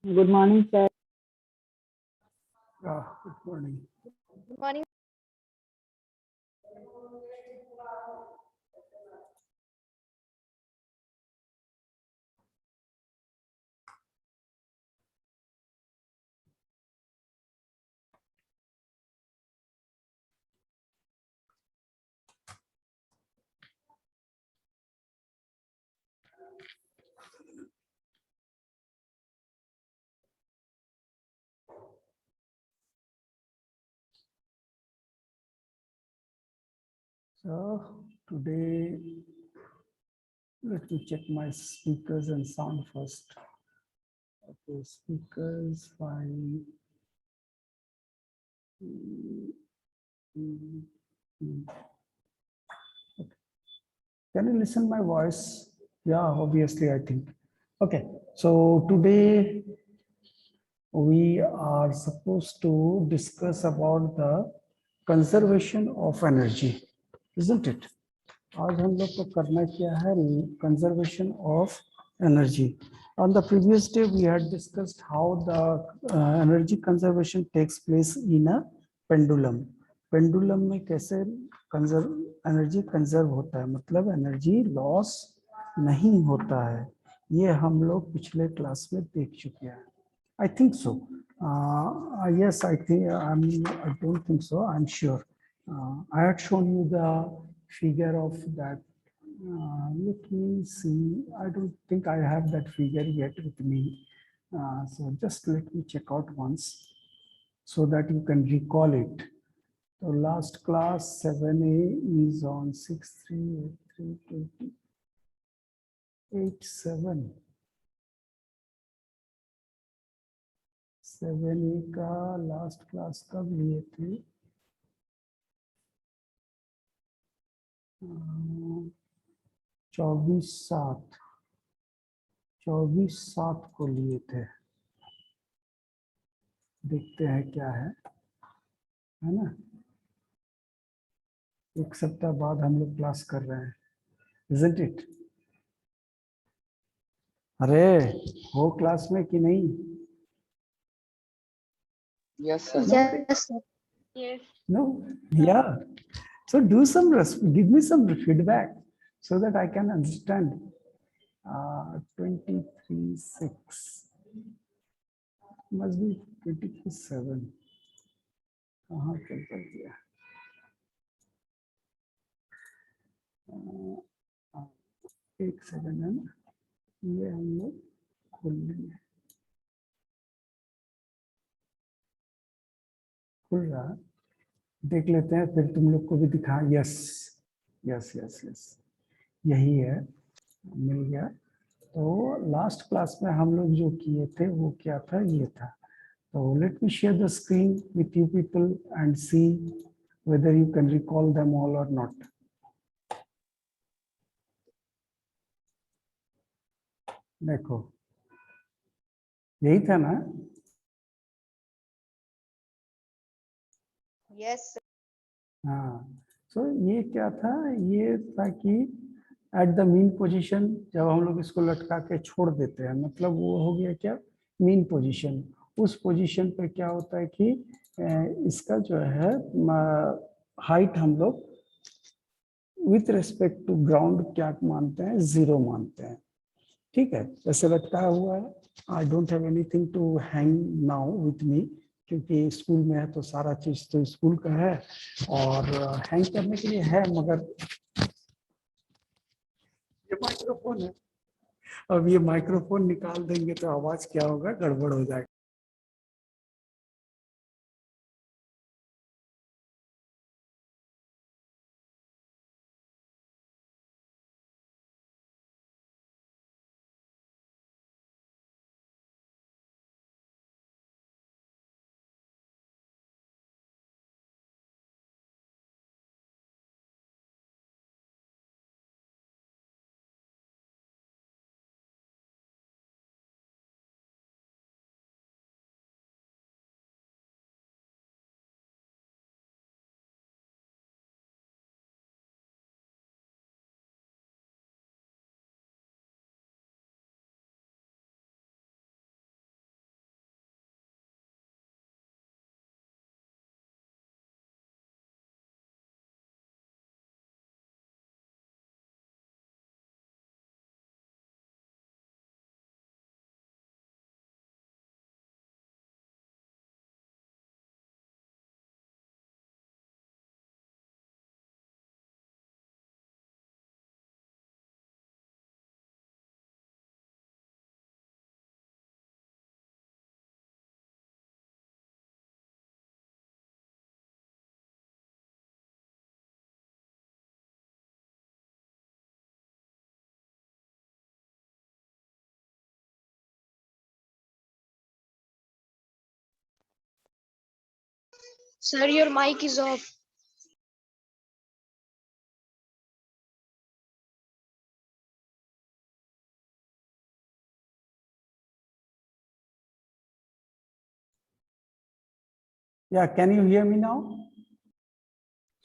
Good morning, sir. Good morning. Good morning. So today, let me check my speakers and sound first. Okay, speakers, fine. Mm, mm, mm. Okay. Can you listen my voice? Yeah, obviously, I think. Okay, so today we are supposed to discuss about the conservation of energy, isn't it? आज हम लोग को करना क्या है conservation of energy on the previous day we had discussed how the energy conservation takes place in a pendulum में कैसे conserve energy conserve होता है मतलब एनर्जी लॉस नहीं होता है ये हम लोग पिछले क्लास में देख चुके हैं I think so. Yes, I think I don't think so. I'm sure. I had shown you the figure of that. Let me see. I don't think I have that figure yet with me. So just let me check out once so that you can recall it. So last class 7A is on 638387. 7A का last class कब लिए थे 24/7 24/7 को लिए थे देखते हैं क्या है ना एक सप्ताह बाद हम लोग क्लास कर रहे हैं isn't it अरे हो क्लास में कि नहीं Yes, sir. Nobody? Yes, sir. Yes. No, yeah, so do some give me some feedback so that I can understand 23/6 must be 23/7 कहाँ कर दिया एक सेकंड है ना ये हम लोग खोल लेंगे खुल रहा है देख लेते हैं फिर तुम लोग को भी दिखा यस यस यस यस यही है मिल गया तो लास्ट क्लास में हम लोग जो किए थे वो क्या था ये था तो let me share the screen with you people and see whether you can recall them all or not देखो यही था ना Yes, sir. हाँ सो ये क्या था ये था कि एट द मीन पोजीशन जब हम लोग इसको लटका के छोड़ देते हैं मतलब वो हो गया क्या मीन पोजीशन उस पोजीशन पे क्या होता है कि इसका जो है हाइट हम लोग विथ रिस्पेक्ट टू ग्राउंड क्या मानते हैं 0 मानते हैं ठीक है ऐसे लटका हुआ है I don't have anything to hang now with me क्योंकि स्कूल में है तो सारा चीज तो स्कूल का है और हैंग करने के लिए है मगर ये माइक्रोफोन है अब ये माइक्रोफोन निकाल देंगे तो आवाज क्या होगा गड़बड़ हो जाएगा Sir, your mic is off. Yeah, can you hear me now?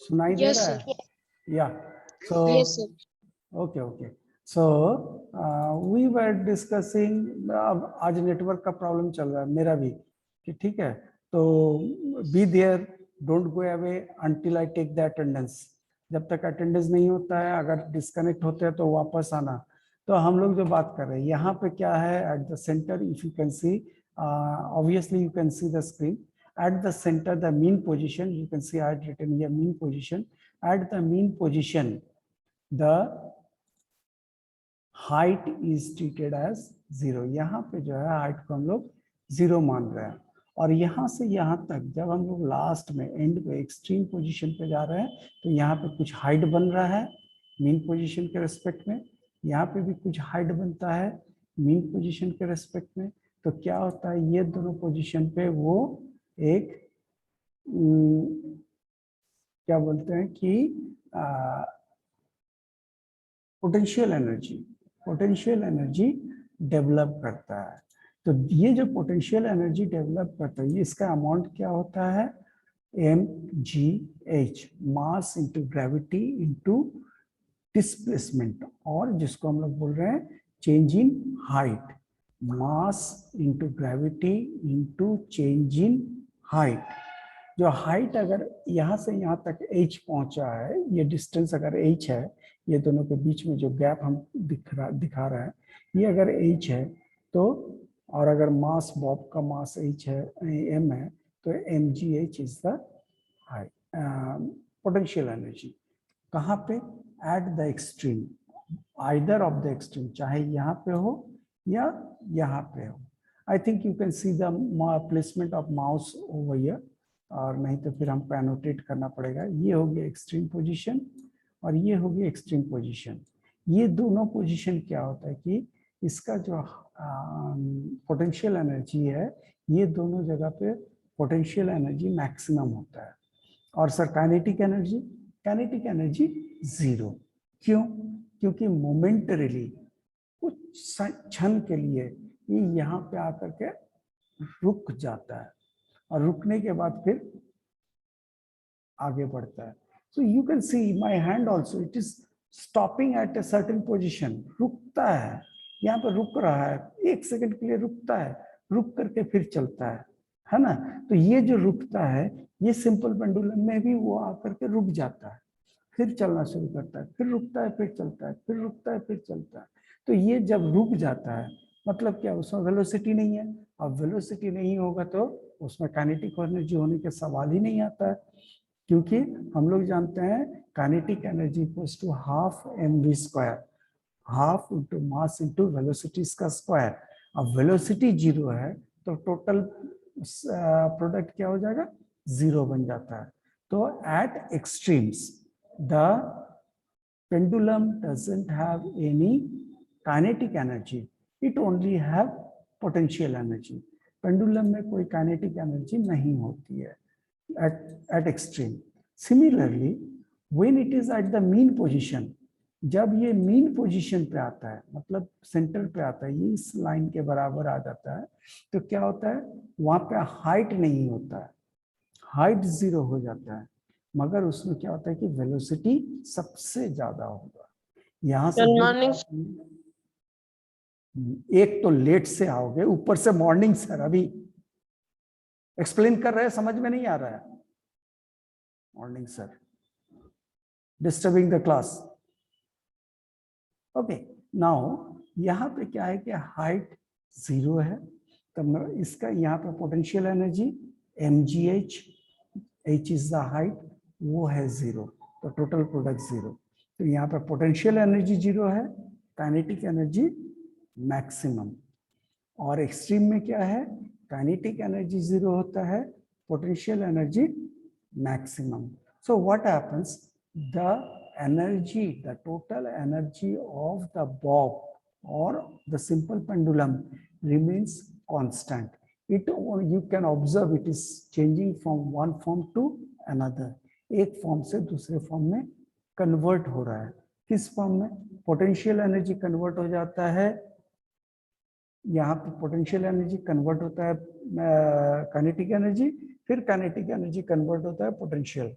सुनाई दे Yes, रहा sir. है? Yeah. So Yes, sir. okay, okay. So we were discussing, अब आज नेटवर्क का प्रॉब्लम चल रहा है मेरा भी, कि ठीक है, तो be there, don't go away until I take the attendance. जब तक अटेंडेंस नहीं होता है, अगर डिस्कनेक्ट होते हैं तो वापस आना। तो हम लोग जो बात कर रहे हैं यहाँ पे क्या है, at the centre if you can see, obviously you can see the screen, at the center the mean position, you can see I had written here mean position. At the mean position the height is treated as 0। यहाँ पे जो है height को हम लोग 0 मान रहे हैं, और यहाँ से यहाँ तक जब हम लोग लास्ट में एंड पे एक्सट्रीम पोजीशन पे जा रहे हैं, तो यहाँ पे कुछ हाइट बन रहा है मीन पोजीशन के रेस्पेक्ट में, यहाँ पे भी कुछ हाइट बनता है मीन पोजीशन के रेस्पेक्ट में। तो क्या होता है, ये दोनों पोजीशन पे वो एक क्या बोलते हैं कि पोटेंशियल एनर्जी डेवलप करता है। तो ये जो पोटेंशियल एनर्जी डेवलप करता है, इसका अमाउंट क्या होता है, mgh, mass into gravity into displacement, और जिसको हम लोग बोल रहे हैं change in height, mass into gravity into change in height. जो हाइट अगर यहाँ से यहाँ तक h पहुंचा है, ये डिस्टेंस अगर h है, ये दोनों के बीच में जो गैप हम दिखा रहा है, ये अगर h है तो, और अगर मास बॉब का मास h है, m है, तो mgh is the height potential energy. कहाँ पे, at the extreme, either of the extreme, चाहे यहाँ पे हो या यहाँ पे हो। I think you can see the placement of mouse over here, और नहीं तो फिर हमको एनोटेट करना पड़ेगा। ये हो गया एक्सट्रीम पोजीशन और ये हो गया एक्सट्रीम पोजीशन। ये दोनों पोजीशन क्या होता है कि इसका जो पोटेंशियल एनर्जी है, ये दोनों जगह पे पोटेंशियल एनर्जी मैक्सिमम होता है। और सर काइनेटिक एनर्जी 0। क्यों? क्योंकि मोमेंटरीली कुछ क्षण के लिए ये यहाँ पे आकर के रुक जाता है, और रुकने के बाद फिर आगे बढ़ता है। So you can see my hand also, it is stopping at a certain position, रुकता है, यहाँ पर रुक रहा है, 1 सेकंड के लिए रुकता है, रुक करके फिर चलता है ना। तो ये जो रुकता है, ये सिंपल पेंडुलम में भी वो आकर के रुक जाता है, फिर चलना शुरू करता है, फिर रुकता है, फिर चलता है, फिर रुकता है, फिर चलता है। तो ये जब रुक जाता है, मतलब क्या, उसमें वेलोसिटी नहीं है। अब वेलोसिटी नहीं होगा तो उसमें काइनेटिक एनर्जी होने के सवाल ही नहीं आता है, क्योंकि हम लोग जानते हैं kinetic energy equals to half mv², half into mass into velocity का स्क्वायर। अब वेलोसिटी 0 है तो टोटल प्रोडक्ट क्या हो जाएगा, 0 बन जाता है। तो at extremes the pendulum doesn't have any kinetic energy, it only have potential energy। Pendulum में कोई काइनेटिक एनर्जी नहीं होती है at extreme। Similarly when it is at the mean position, जब ये मीन पोजीशन पे आता है, मतलब सेंटर पे आता है, ये इस लाइन के बराबर आ जाता है, तो क्या होता है, वहां पे हाइट नहीं होता है, हाइट 0 हो जाता है, मगर उसमें क्या होता है कि वेलोसिटी सबसे ज्यादा होगा। यहाँ से एक तो लेट से आओगे, ऊपर से मॉर्निंग सर, अभी एक्सप्लेन कर रहे हैं, समझ में नहीं आ रहा है। Morning sir, disturbing the class. Okay, now यहाँ पे क्या है कि हाइट 0 है, तो इसका यहाँ पे potential energy mgh, h is the height, वो है 0, तो टोटल प्रोडक्ट 0। तो यहाँ पे पोटेंशियल एनर्जी 0 है, काइनेटिक एनर्जी मैक्सिमम। और एक्सट्रीम में क्या है, काइनेटिक एनर्जी 0 होता है, potential energy maximum. So what happens, the energy, the total energy of the bob or the simple pendulum remains constant। it, you can observe it is changing from one form to another. एक form से दूसरे form में convert हो रहा है. किस form में? Potential energy convert हो जाता है, यहाँ पे पोटेंशियल एनर्जी कन्वर्ट होता है काइनेटिक एनर्जी, फिर काइनेटिक एनर्जी कन्वर्ट होता है potential,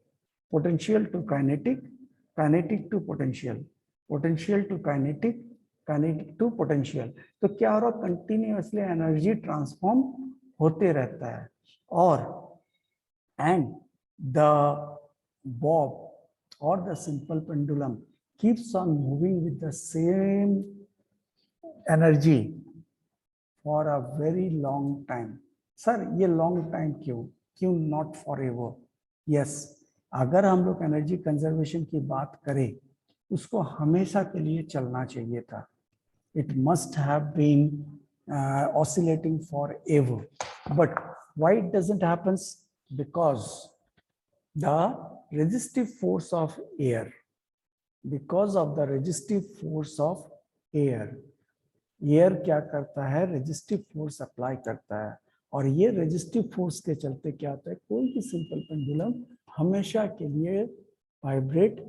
potential to kinetic, kinetic to potential, potential to kinetic, kinetic to potential. तो क्या हो रहा है? कंटिन्यूअसली एनर्जी ट्रांसफॉर्म होते रहता है. और and the bob or the simple pendulum keeps on moving with the same energy for a very long time. Sir ये लॉन्ग टाइम क्यों? क्यों नॉट फॉर एवर? यस, अगर हम लोग एनर्जी कंजर्वेशन की बात करें, उसको हमेशा के लिए चलना चाहिए था. It must have been oscillating forever. But why it doesn't happen? Because the resistive force of air, because of the resistive force of air, air क्या करता है? रेजिस्टिव फोर्स अप्लाई करता है. और ये रेजिस्टिव फोर्स के चलते क्या होता है? कोई भी सिंपल पेंडुलम हमेशा के लिए वाइब्रेट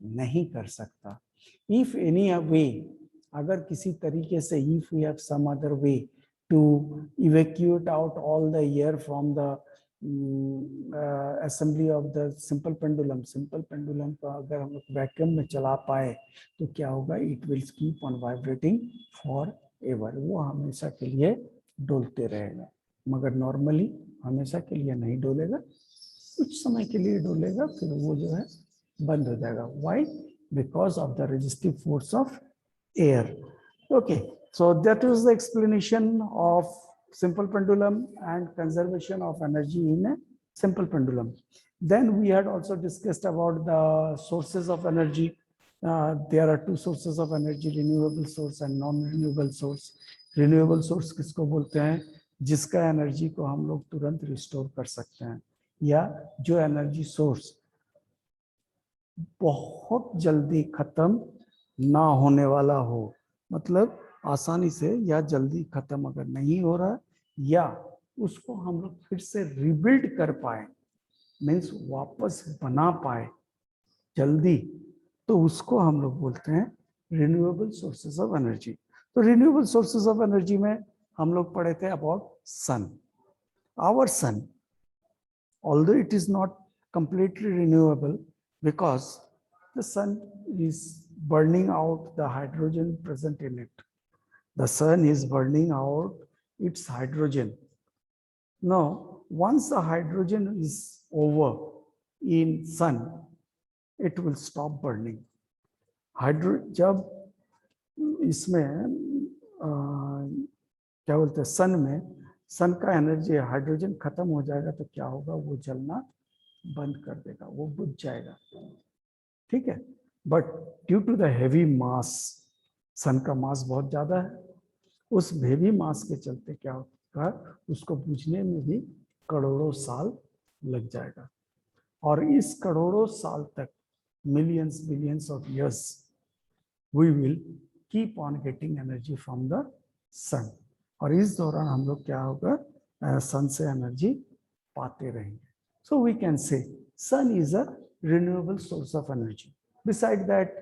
नहीं कर सकता. इफ एनी वे, अगर किसी तरीके से, if we have some other way to evacuate out all the air from the assembly of the simple pendulum, simple pendulum को अगर हम लोग वैक्यूम में चला पाए तो क्या होगा? It will keep on vibrating for ever. वो हमेशा के लिए डोलते रहेगा. मगर नॉर्मली हमेशा के लिए नहीं डोलेगा, कुछ समय के लिए डोलेगा, फिर वो जो है बंद हो जाएगा. Why? Because of the resistive force of air. Okay, so that is the explanation of simple pendulum and conservation of energy in a simple pendulum. Then we had also discussed about the sources of energy. There are two sources of energy, renewable source and non-renewable source. Renewable source किसको बोलते हैं? जिसका energy को हम लोग तुरंत restore कर सकते हैं, या जो एनर्जी सोर्स बहुत जल्दी खत्म ना होने वाला हो. मतलब आसानी से या जल्दी खत्म अगर नहीं हो रहा, या उसको हम लोग फिर से रिबिल्ड कर पाए, मीन्स वापस बना पाए जल्दी, तो उसको हम लोग बोलते हैं रिन्यूएबल सोर्सेज ऑफ एनर्जी. तो रिन्यूएबल सोर्सेज ऑफ एनर्जी में हम लोग पढ़े थे about sun. Our sun, although it is not completely renewable, because the sun is burning out the hydrogen present in it. The sun is burning out its hydrogen. Now, once the hydrogen is over in sun, it will stop burning. जब इसमें क्या बोलते हैं, सन में, सन का energy hydrogen खत्म हो जाएगा तो क्या होगा? वो जलना बंद कर देगा, वो बुझ जाएगा. ठीक है. But due to the heavy mass, sun का मास बहुत ज्यादा है, उस हेवी मास के चलते क्या होगा? उसको बुझने में भी करोड़ों साल लग जाएगा. और इस करोड़ों साल तक, millions billions of years, we will keep on getting energy from the sun. और इस दौरान हम लोग क्या होगा? सन से एनर्जी पाते रहेंगे. So we can say sun is a renewable source of energy. Beside that,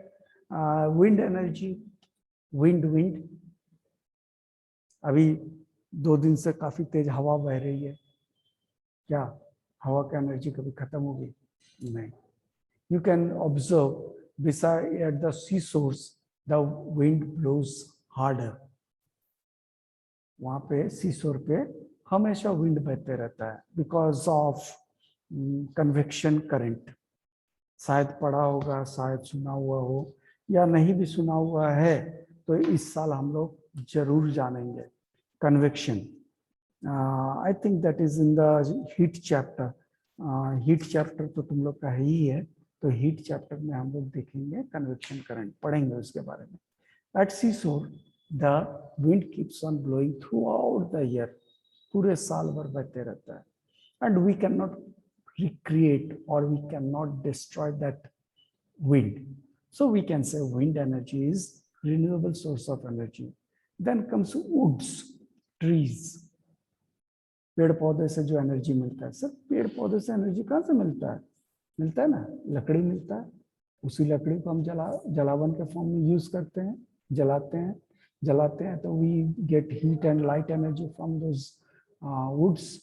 wind energy, wind. अभी 2 दिन से काफी तेज हवा बह रही है. क्या हवा का एनर्जी कभी खत्म होगी? नहीं. You can observe beside at the sea source, the wind blows harder. वहाँ पे सी शोर पे हमेशा विंड बहते रहता है, बिकॉज ऑफ कन्वेक्शन करंट. शायद पढ़ा होगा, शायद सुना हुआ हो, या नहीं भी सुना हुआ है तो इस साल हम लोग जरूर जानेंगे. Convection, I think that is in the heat chapter. Heat chapter तो तुम लोग का ही है, तो हीट चैप्टर में हम लोग देखेंगे कन्वेक्शन करंट, पढ़ेंगे उसके बारे में. At seashore the wind keeps on blowing throughout the year. पूरे साल भर बहते रहता है. And we can not recreate, or we cannot destroy that wind. So we can say wind energy is renewable source of energy. Then comes woods, trees. पेड़ पौधे से जो एनर्जी मिलता है, सर पेड़ पौधे से एनर्जी कहाँ से मिलता है ना, लकड़ी मिलता है। उसी लकड़ी को हम जलावन के फॉर्म में यूज करते हैं, जलाते हैं तो we get heat and light energy from those woods.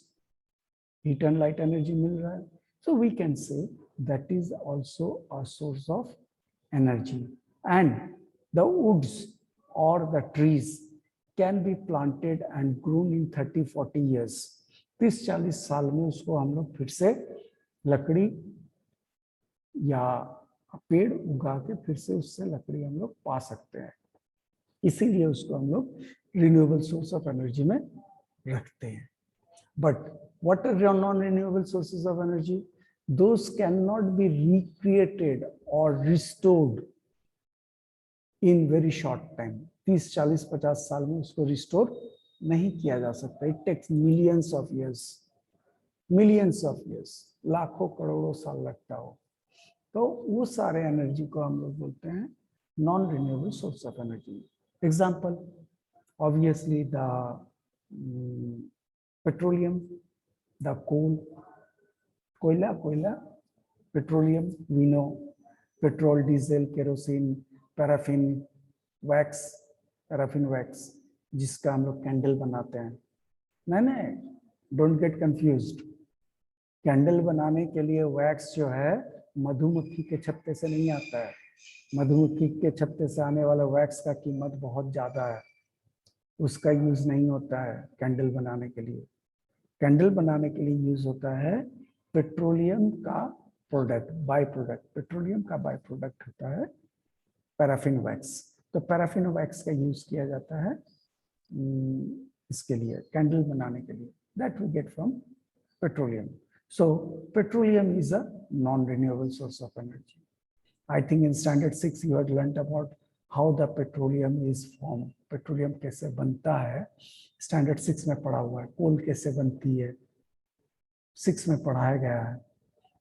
Heat and light energy मिल रहा है, so we can say that is also a source of energy. And the woods or the trees can be planted and grown in 30-40 years. 30-40 साल में उसको हम लोग फिर से लकड़ी या पेड़ उगा के फिर से उससे लकड़ी हम लोग पा सकते हैं। इसीलिए उसको हम लोग रिन्यूएबल सोर्स ऑफ एनर्जी में रखते हैं। But what are non-renewable sources of energy? Those cannot be recreated or restored in very short time. 30, 40, 50 साल में उसको रिस्टोर नहीं किया जा सकता। It takes millions of years, लाखों करोड़ों साल लगता हो। तो वो सारे एनर्जी को हम लोग बोलते हैं non renewable source of energy. Example, obviously the petroleum, the coal, koila, petroleum, we know, petrol, diesel, kerosene, paraffin wax, जिसका हम लोग कैंडल बनाते हैं। नहीं, डोंट गेट कंफ्यूज्ड। कैंडल बनाने के लिए वैक्स जो है मधुमक्खी के छत्ते से नहीं आता है। मधुमक्खी के छत्ते से आने वाला वैक्स का कीमत बहुत ज्यादा है, उसका यूज नहीं होता है कैंडल बनाने के लिए। कैंडल बनाने के लिए यूज होता है पेट्रोलियम का प्रोडक्ट, बाय प्रोडक्ट। पेट्रोलियम का बाय प्रोडक्ट होता है पैराफिन वैक्स। तो पैराफिन वैक्स का यूज किया जाता है इसके लिए, कैंडल बनाने के लिए। That we get from petroleum. So petroleum is a non renewable source of energy. I think in standard 6 you had learned about how the petroleum is form. Petroleum कैसे बनता है स्टैंडर्ड 6 में पढ़ा हुआ है। कोल कैसे बनती है 6 में पढ़ाया गया है।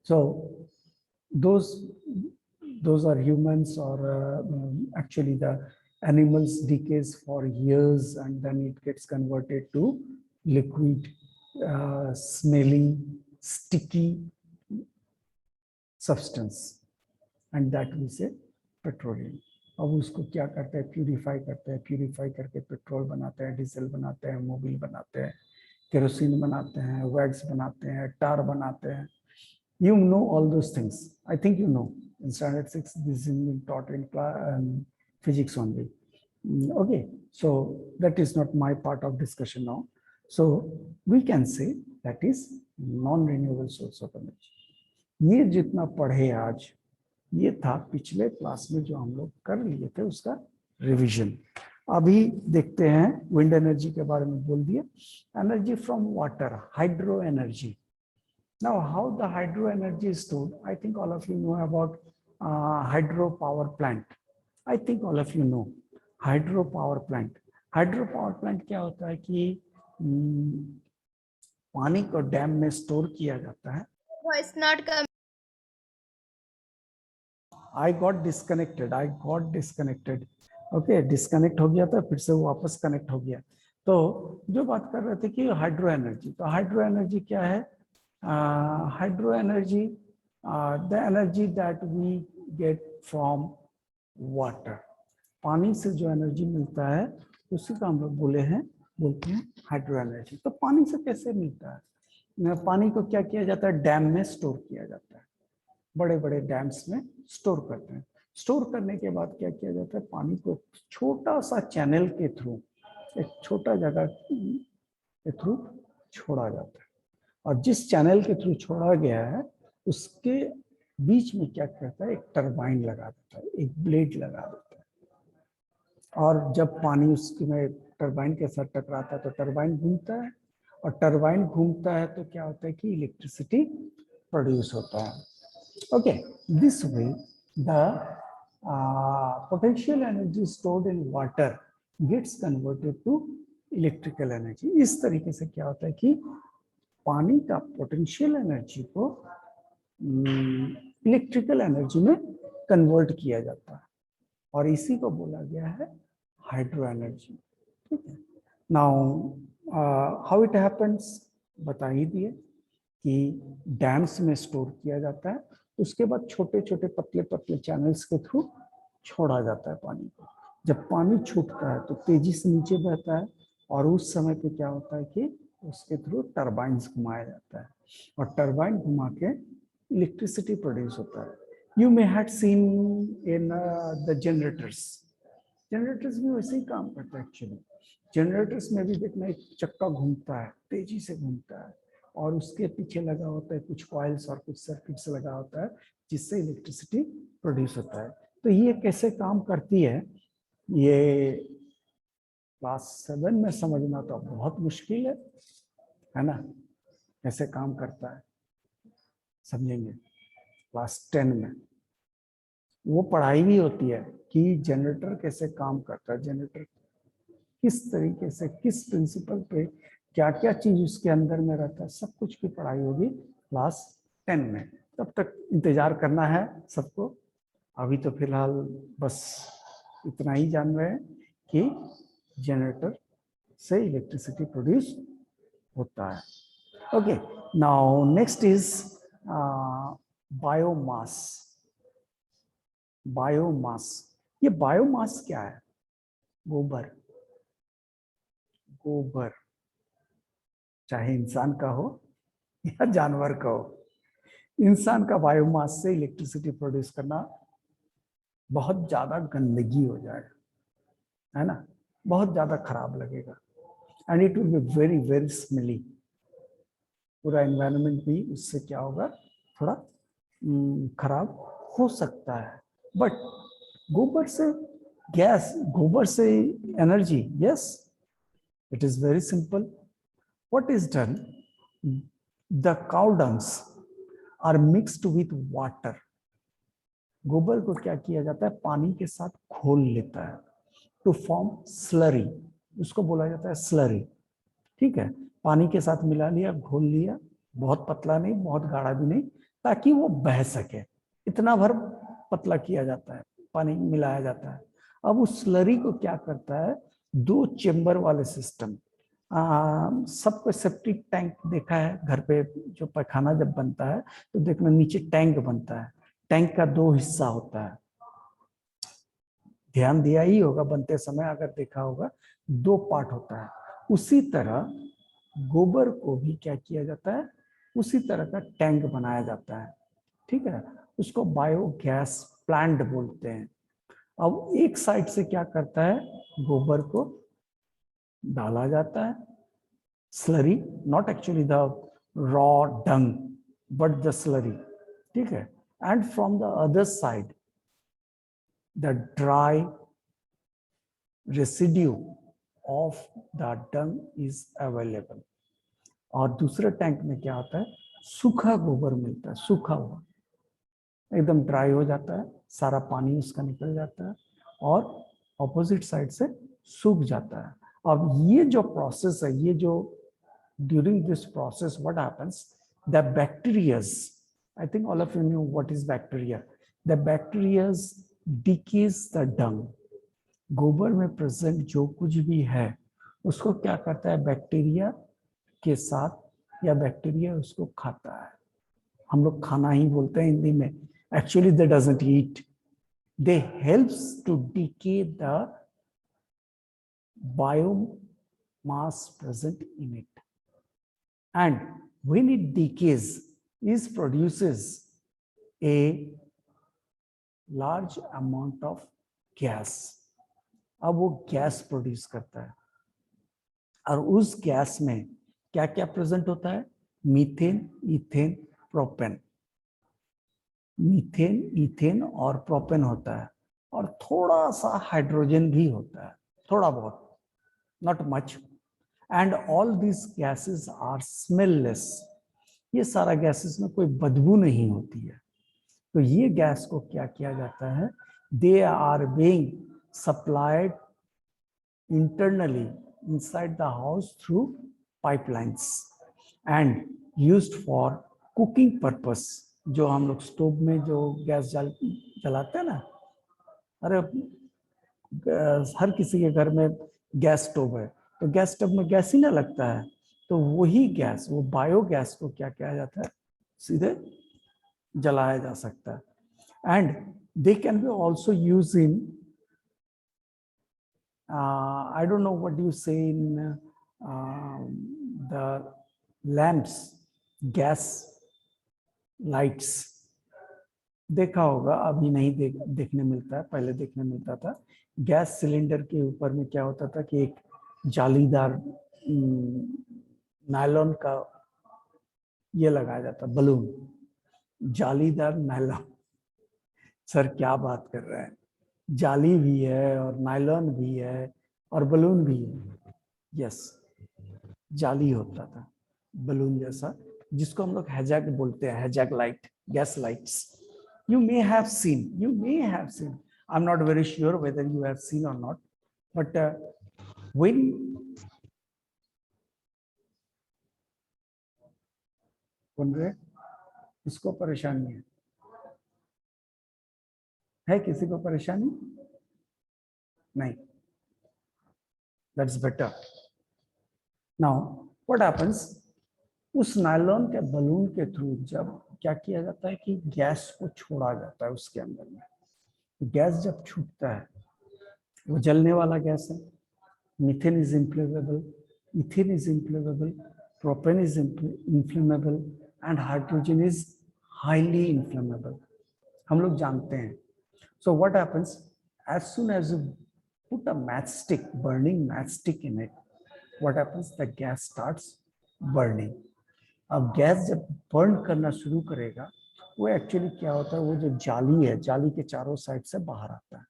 सो those are humans, or actually the animals decays for years and then it gets converted to liquid, smelly, sticky substance, and that we say petroleum. अब उसको क्या करते हैं, प्यूरिफाई करते हैं, प्यूरिफाई करके पेट्रोल बनाते हैं, डीजल बनाते हैं, मोबिल बनाते हैं, केरोसिन बनाते हैं, वैक्स बनाते हैं, टार बनाते हैं। You know all those things. I think you know. In standard 6, this is being taught in physics only. Okay, so that is not my part of discussion now. So we can say that is non-renewable source of energy. ये जितना पढ़े आज, ये था पिछले class में जो हम लोग कर लिए थे उसका रिवीजन। अभी देखते हैं, विंड एनर्जी के बारे में बोल दिया। Energy from water, hydro energy. Now, how the hydro energy is stored? I think all of you know about hydro power plant. I think all of you know hydro power plant. Hydro power plant क्या होता है कि पानी को dam में store किया जाता है। Voice not coming. I got disconnected. Okay, disconnect हो गया था, फिर से वापस कनेक्ट हो गया। तो जो बात कर रहे थे कि हाइड्रो एनर्जी, तो हाइड्रो एनर्जी क्या है? Hydro energy, the energy that we get from water. पानी से जो एनर्जी मिलता है उसी का हम लोग बोलते हैं हाइड्रो एनर्जी। तो पानी से कैसे मिलता है? पानी को क्या किया जाता है? डैम में स्टोर किया जाता है, बड़े बड़े डैम्स में स्टोर करते हैं। स्टोर करने के बाद क्या किया जाता है? पानी को छोटा सा चैनल के थ्रू, एक छोटा जगह के थ्रू छोड़ा जाता है, और जिस चैनल के थ्रू छोड़ा गया है उसके बीच में क्या करता है? एक टरबाइन लगा देता है, एक ब्लेड लगा देता है, और जब पानी उसमें टरबाइन के साथ टकराता है तो टरबाइन घूमता है, और टरबाइन घूमता है तो क्या होता है कि इलेक्ट्रिसिटी प्रोड्यूस होता है। Okay, this way the potential energy stored in water gets converted to electrical energy. इस तरीके से क्या होता है कि पानी का पोटेंशियल एनर्जी को इलेक्ट्रिकल एनर्जी में कन्वर्ट किया जाता है, और इसी को बोला गया है हाइड्रो एनर्जी। ठीक है, नाउ हाउ इट हैपेंस? बता ही दिए कि डैम्स में स्टोर किया जाता है, उसके बाद छोटे छोटे पतले पतले चैनल्स के थ्रू छोड़ा जाता है पानी को। जब पानी छूटता है तो तेजी से नीचे बहता है, और उस समय पे क्या होता है कि उसके थ्रू टरबाइन्स घुमाया जाता है, और टरबाइन घुमा के इलेक्ट्रिसिटी प्रोड्यूस होता है। You may had seen in the generators. Generators भी वैसे ही काम करता है एक्चुअली। जनरेटर्स में भी देखना, एक चक्का घूमता है, तेजी से घूमता है, और उसके पीछे लगा होता है कुछ कॉइल्स और कुछ सर्किट्स लगा होता है, जिससे इलेक्ट्रिसिटी प्रोड्यूस होता है। तो ये कैसे काम करती है, ये क्लास 7 में समझना तो बहुत मुश्किल है ना। कैसे काम करता है समझेंगे क्लास 10 में। वो पढ़ाई भी होती है कि जनरेटर कैसे काम करता है, जनरेटर किस तरीके से, किस प्रिंसिपल पे, क्या क्या चीज उसके अंदर में रहता है, सब कुछ की पढ़ाई होगी क्लास 10 में। तब तक इंतजार करना है सबको। अभी तो फिलहाल बस इतना ही जान रहे हैं कि जनरेटर से इलेक्ट्रिसिटी प्रोड्यूस होता है। Okay, now next is biomass. Biomass, ये बायोमास क्या है? गोबर। गोबर, चाहे इंसान का हो या जानवर का हो, इंसान का बायोमास से इलेक्ट्रिसिटी प्रोड्यूस करना बहुत ज्यादा गंदगी हो जाएगा, है ना, बहुत ज्यादा खराब लगेगा, and it will be very very smelly. पूरा एनवायरनमेंट भी उससे क्या होगा, थोड़ा खराब हो सकता है। बट गोबर से गैस, गोबर से energy, yes, it is very simple. What is done? The cow dungs are mixed with water. गोबर को क्या किया जाता है, पानी के साथ घोल लेता है टू फॉर्म स्लरी, उसको बोला जाता है स्लरी। ठीक है, पानी के साथ मिला लिया, घोल लिया, बहुत पतला नहीं बहुत गाढ़ा भी नहीं, ताकि वो बह सके, इतना भर पतला किया जाता है, पानी मिलाया जाता है। अब उस स्लरी को क्या करता है, 2 चेम्बर वाले सिस्टम, सबको सेप्टिक टैंक देखा है घर पे, जो पैखाना जब बनता है तो देखना नीचे टैंक बनता है, टैंक का 2 हिस्सा होता है, ध्यान दिया ही होगा बनते समय, अगर देखा होगा 2 पार्ट होता है। उसी तरह गोबर को भी क्या किया जाता है, उसी तरह का टैंक बनाया जाता है। ठीक है, उसको बायोगैस प्लांट बोलते हैं। अब एक साइड से क्या करता है, गोबर को डाला जाता है, slurry, not actually the raw dung but the slurry, ठीक है, and from the other side the dry residue of the dung is available. और दूसरे टैंक में क्या होता है, सूखा गोबर मिलता है, सूखा हुआ, एकदम ड्राई हो जाता है, सारा पानी उसका निकल जाता है, और ऑपोजिट साइड से सूख जाता है। अब ये जो प्रोसेस है, ये जो during this process what happens, the bacterias, I think all of you know what is bacteria, the bacterias decays the dung. गोबर में प्रेजेंट जो कुछ भी है उसको क्या करता है, बैक्टीरिया के साथ, या बैक्टीरिया उसको खाता है। हम लोग खाना ही बोलते हैं हिंदी में, actually they doesn't eat, they helps to decay the biomass present in it, and when it decays it produces a large amount of gas. अब वो गैस प्रोड्यूस करता है, और उस गैस में क्या क्या प्रेजेंट होता है, methane, ethane, propane, methane, ethane और प्रोपेन होता है, और थोड़ा सा हाइड्रोजन भी होता है, थोड़ा बहुत, not much, and all these gases are smellless. ये सारा गैसेस में कोई बदबू नहीं होती है। तो ये गैस को क्या किया जाता है, they are being supplied internally inside the house through pipelines and used for cooking purpose. जो हम लोग स्टोव में जो गैस जलाते हैं ना, अरे हर किसी के घर में गैस स्टोव है, तो गैस स्टोव में गैस ही ना लगता है, तो वही गैस, वो बायोगैस को क्या किया जाता है, सीधे जलाया जा सकता है। And they can be also use in I don't know what you say in the lamps, gas lights. देखा होगा, अभी नहीं देखने मिलता है, पहले देखने मिलता था। गैस सिलेंडर के ऊपर में क्या होता था कि एक जालीदार नायलॉन का ये लगाया जाता, बलून, जालीदार नायलॉन। सर क्या बात कर रहे हैं, जाली भी है और नायलॉन भी है और बलून भी है। यस, जाली होता था बलून जैसा, जिसको हम लोग हैजैक बोलते हैं, hijack light, gas lights. You may have seen, you may have seen, I'm not very sure whether you have seen or not, but when बोल रहे किसको परेशानी है किसी को परेशानी नहीं? That's better. Now what happens, उस नायलॉन के बलून के थ्रू जब क्या किया जाता है कि गैस को छोड़ा जाता है उसके अंदर में। गैस जब छूटता है, वो जलने वाला गैस है। Methane is inflammable, ethane is inflammable, propane is inflammable and hydrogen is highly inflammable, हम लोग जानते हैं। So what happens, as soon as you put a matchstick, burning matchstick in it, what happens, the gas starts burning. अब gas जब burn करना शुरू करेगा, वो एक्चुअली क्या होता है, वो जो जाली है, जाली के चारों साइड से बाहर आता है,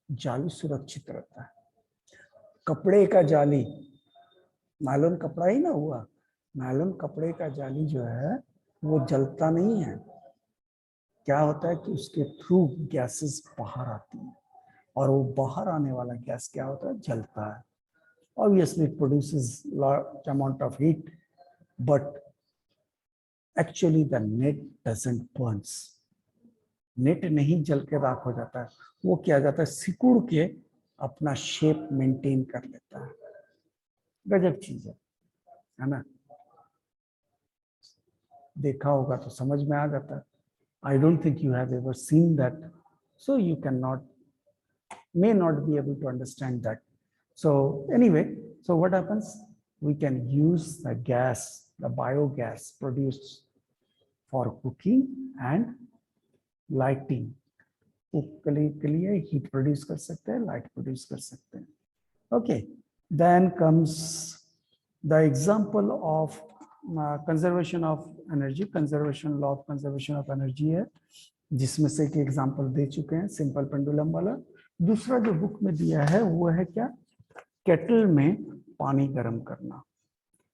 जाली सुरक्षित रहता है। कपड़े का जाली, नायलॉन कपड़ा ही ना हुआ, नायलॉन कपड़े का जाली जो है वो जलता नहीं है। क्या होता है कि उसके थ्रू गैसेस बाहर आती हैं, और वो बाहर आने वाला गैस क्या होता है, जलता है। Obviously it produces large amount of heat, but actually the net doesn't Burns. Net नहीं जल के राख हो जाता है, वो क्या जाता है, सिकुड़ के अपना शेप मेंटेन कर लेता है। गजब चीज है ना? देखा होगा तो समझ में आ जाता है। I don't think you have ever seen that, so you can not, may not be able to understand that. So anyway, so what happens, we can use the gas, the biogas produced for cooking and lighting. के लिए heat produce कर सकते हैं, light produce कर सकते हैं। Okay, then comes the example of conservation of energy. Conservation, law of conservation of energy है, जिसमें से एक एग्जांपल दे चुके हैं, सिंपल पेंडुलम वाला। दूसरा जो बुक में दिया है वो है क्या, केटल में पानी गर्म करना,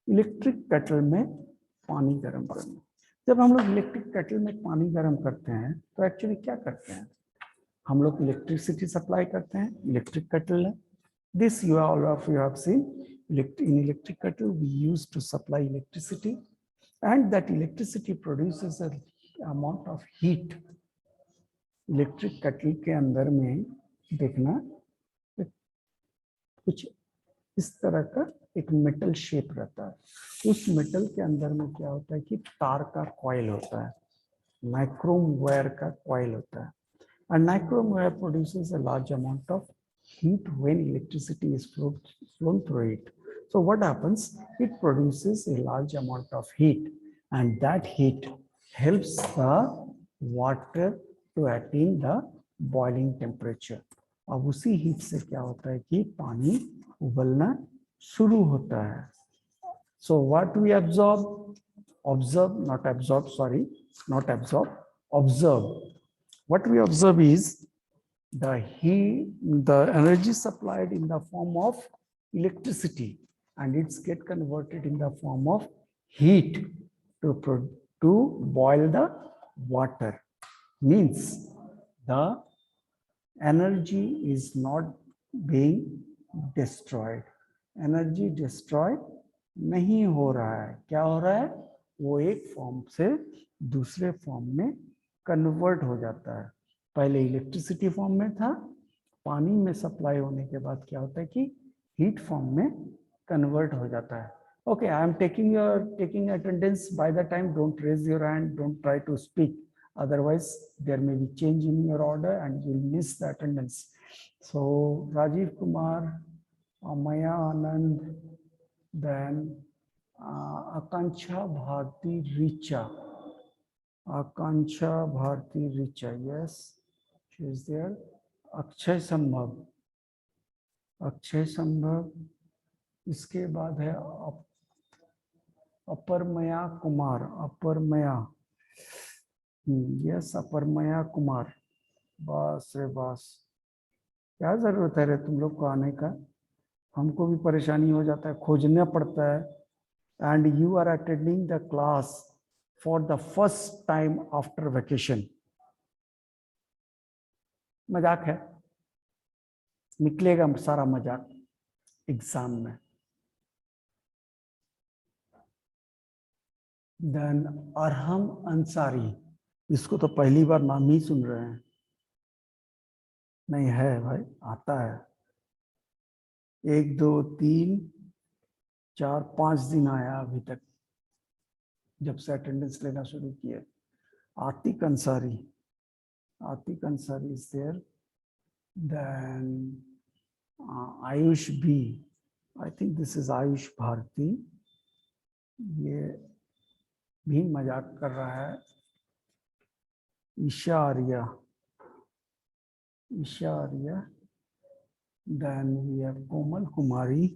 इलेक्ट्रिक केटल में पानी गर्म करना। जब हम लोग इलेक्ट्रिक केटल में पानी गर्म करते हैं तो एक्चुअली क्या करते हैं, हम लोग इलेक्ट्रिसिटी सप्लाई करते हैं, इलेक्ट्रिक केटल है। This you all of you have seen, in electric kettle we use to supply electricity, and that electricity produces a amount of heat. Electric kettle के अंदर में देखना कुछ इस तरह का एक मेटल शेप रहता है। उस मेटल के अंदर में क्या होता है कि तार का कॉइल होता है, नाइक्रोम वायर का कॉइल होता है, and nichrome wire produces a large amount of heat when electricity is flown through it. So what happens, it produces a large amount of heat, and that heat helps the water to attain the boiling temperature. अब उसी heat से क्या होता है कि पानी उबलना शुरू होता है। So what we absorb, not absorb, sorry, not absorb, observe. What we observe is the heat, the energy supplied in the form of electricity, and it's get converted in the form of heat to boil the water. Means the energy is not being destroyed. Energy destroy नहीं हो रहा है। क्या हो रहा है, वो एक फॉर्म से दूसरे फॉर्म में कन्वर्ट हो जाता है। पहले इलेक्ट्रिसिटी फॉर्म में था, पानी में सप्लाई होने के बाद क्या होता है कि हीट फॉर्म में कन्वर्ट हो जाता है। Okay, I am taking attendance. By the time, don't raise your hand, don't try to speak. Otherwise, there may be change in your order and you'll miss the attendance. So Rajiv Kumar, Amaya Anand, then Akanksha Bharti Richa. Akanksha Bharti Richa, yes, she is there. Akshay Sambhav. Akshay संभव, इसके बाद है अपरमया Kumar, अपरमया, yes अपरमया Kumar. बस रे बस, क्या जरूरत है रे तुम लोग को आने का, हमको भी परेशानी हो जाता है, खोजना पड़ता है। And you are attending the class for the first time after vacation. मजाक है, निकलेगा सारा मजाक एग्जाम में। देन अरहम अंसारी, इसको तो पहली बार नाम ही सुन रहे हैं। नहीं है भाई, आता है, 1 2 3 4 5 दिन आया अभी तक, जब से अटेंडेंस लेना शुरू किया। Atiq Ansari, Atiq Ansari is there. Then Ayush B, I think this is Ayush Bharti, ये भी मजाक कर रहा है। Isha Arya, Isha Arya. Then we have Komal Kumari,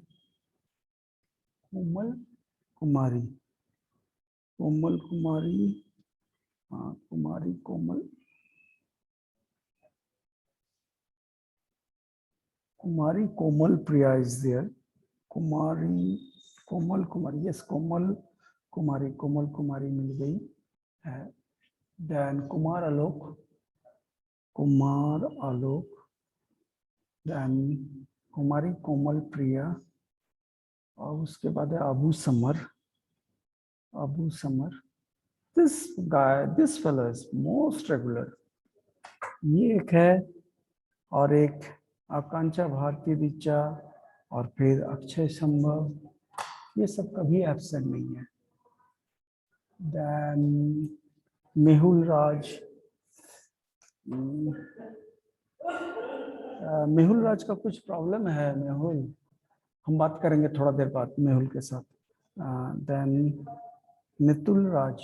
Komal Kumari, Komal Kumari, हाँ Kumari Komal, Kumari Komal Priya is there. Kumari Komal Kumari, yes Komal Kumari, Komal Kumari मिल गई है। देन कुमार आलोक, कुमार आलोक। देन कुमारी कोमल प्रिया, और उसके बाद है Abu summer, Abu summer. This guy, this fellow is most regular. ये एक है, और एक आकांक्षा भारती ऋचा, और फिर अक्षय संभव, ये सब कभी एब्सेंट नहीं है। देन मेहुल राज, मेहुल राज का कुछ प्रॉब्लम है। मेहुल, हम बात करेंगे थोड़ा देर बाद मेहुल के साथ। Then Nitul Raj,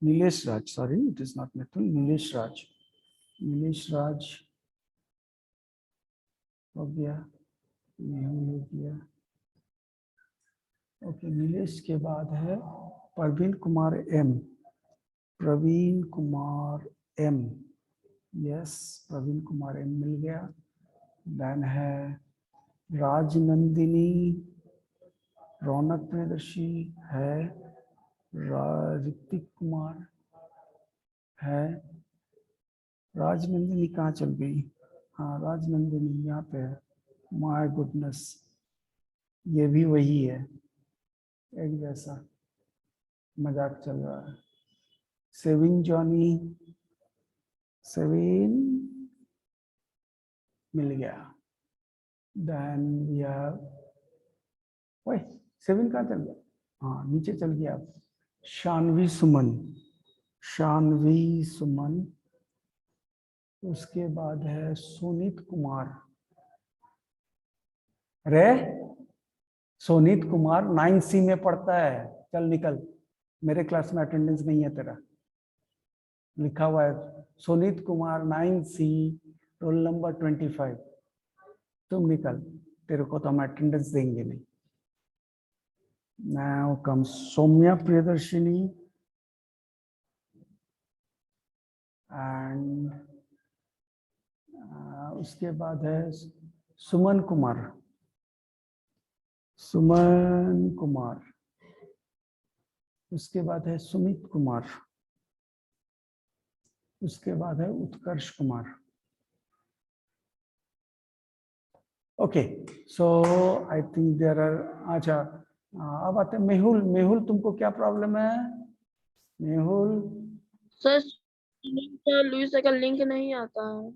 Nilesh Raj, sorry it is not Nitul, Nilesh Raj, Nilesh Raj हो गया, मेहुल हो गया। ओके, नीलेश के बाद है Praveen Kumar M, Praveen Kumar M, yes Praveen Kumar M मिल गया। देन है राजनंदिनी, रौनक प्रियदर्शी है, ऋतिक कुमार है। राजनंदिनी कहाँ चल गई? हाँ राजनंदिनी यहाँ पे है। माय गुडनेस, ये भी वही है, एक जैसा मजाक चल रहा है। सेविन जॉनी, सेविन मिल गया। देन वी हैव, ओए सेविन कहाँ चल गया? हाँ नीचे चल गया। अब शानवी सुमन, शानवी सुमन। उसके बाद है सोनित कुमार, रे सोनित कुमार 9C में पढ़ता है, चल निकल, मेरे क्लास में अटेंडेंस नहीं है तेरा, लिखा हुआ है Sonit Kumar 9C, roll number 25, तुम निकल, तेरे को तो हम अटेंडेंस देंगे नहीं। Now come Saumya Priyadarshini and उसके बाद है सुमन कुमार, सुमन कुमार। उसके बाद है सुमित कुमार, उसके बाद है Utkarsh Kumar. Okay so I think there are, अच्छा अब आते हैं मेहुल। मेहुल तुमको क्या प्रॉब्लम है मेहुल? सर लुइस का लिंक नहीं आता है।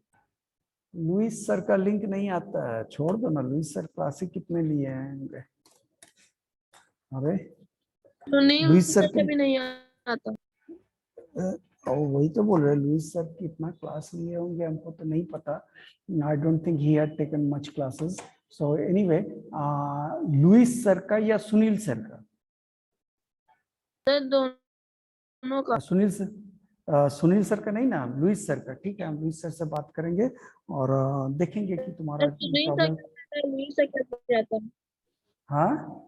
लुइस सर का लिंक नहीं आता है, छोड़ दो ना, लुइस सर क्लासिक कितने लिए हैं। अरे सुनील लुइस सर सर का भी नहीं आता। वही तो बोल रहे, लुइस सर कितना क्लास लिए होंगे हमको तो नहीं पता। I don't think he had taken much classes. So anyway, Louis sir का या सुनील सर का? सर दोनों का। सुनील सर का नहीं ना, लुइस सर का। ठीक है, हम लुइस सर से बात करेंगे और देखेंगे कि तुम्हारा सर सुनील सर प्रॉब्लम। का आता है, लुइस सर का नहीं आता। हाँ,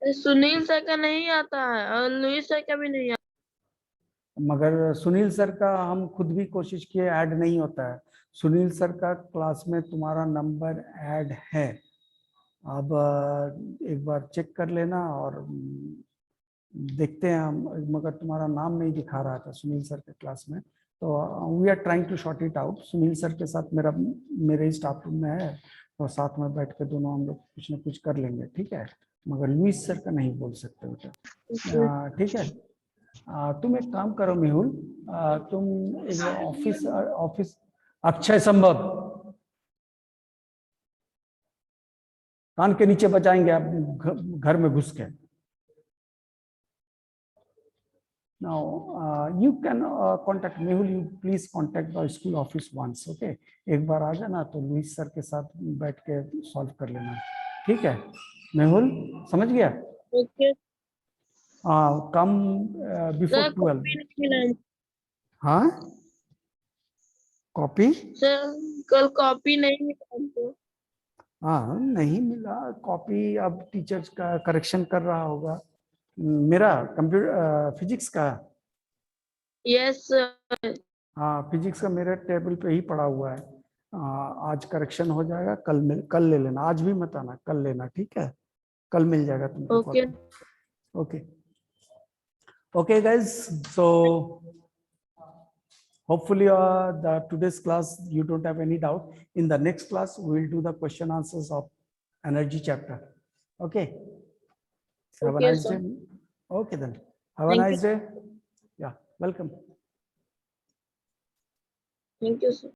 सर सुनील सर का नहीं आता है और लुइस सर का भी नहीं आता। मगर सुनील सर का हम खुद भी कोशिश किए, ऐड नहीं होता है। सुनील सर का क्लास में तुम्हारा नंबर ऐड है। अब एक बार चेक कर लेना और देखते हैं हम। मगर तुम्हारा नाम नहीं दिखा रहा था सुनील सर के क्लास में, तो we are trying to short it out. Sunil sir के साथ मेरे ही स्टाफ रूम में है, तो साथ में बैठ के दोनों हम लोग कुछ ना कुछ कर लेंगे, ठीक है। मगर लुइस सर का नहीं बोल सकते बेटा, ठीक है। तुम एक काम करो मेहुल, तुम एक ऑफिस ऑफिस अक्षय संभव, कान के नीचे बजाएंगे आप घर में घुस के। Now, you can contact Mehul. You please contact the school office once, okay? एक बार आ जाना तो लुइस सर के साथ बैठ के सॉल्व कर लेना, ठीक है मेहुल? समझ गया? Okay come before sir, 12। Copy नहीं मिला। हाँ, कॉपी? सर कल कॉपी नहीं मिला हमको। हाँ, नहीं मिला कॉपी। अब टीचर्स का करेक्शन कर रहा होगा। मेरा कंप्यूटर फिजिक्स का, यस सर। हाँ फिजिक्स का मेरे टेबल पे ही पड़ा हुआ है। आज करेक्शन हो जाएगा, कल ले लेना। आज भी मत आना, कल लेना, ठीक है? कल मिल जाएगा तुमको okay copy. Okay okay guys, so hopefully the today's class you don't have any doubt. In the next class we will do the question answers of energy chapter. Okay, have a okay nice sir. day. Okay then, have a thank you. nice day. Yeah, welcome. Thank you sir.